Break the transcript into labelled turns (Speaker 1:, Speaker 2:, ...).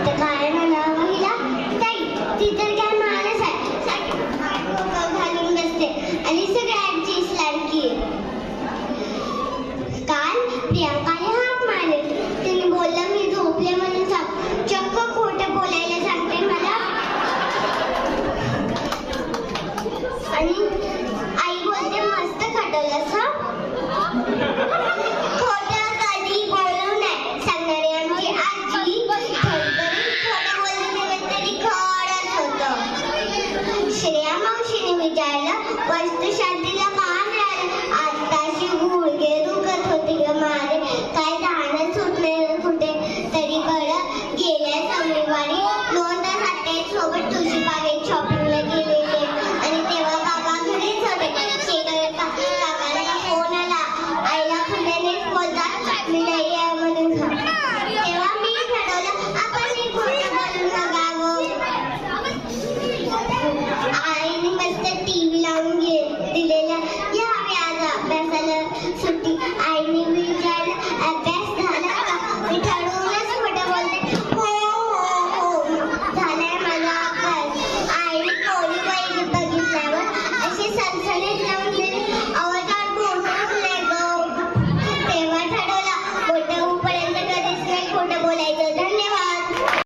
Speaker 1: तर काय म्हणावं हिला? ताई ती तर काय माणूस आहे, घालून बसते आणि सगळ्यांचीच लाडकी. काल प्रियांकाने हाक मारली. तिने बोललं मी झोपले म्हणून सांग. चक्क खोटं बोलायला सांगते मला. आणि आई बोलते मस्त खटवलंस हा. खोटं कधी बोलू नये सांगणारी आमची आजी. खोटं बोललं तरी खरंच होतं. श्रेया मावशीने विचारलं वस्तुशास्त्र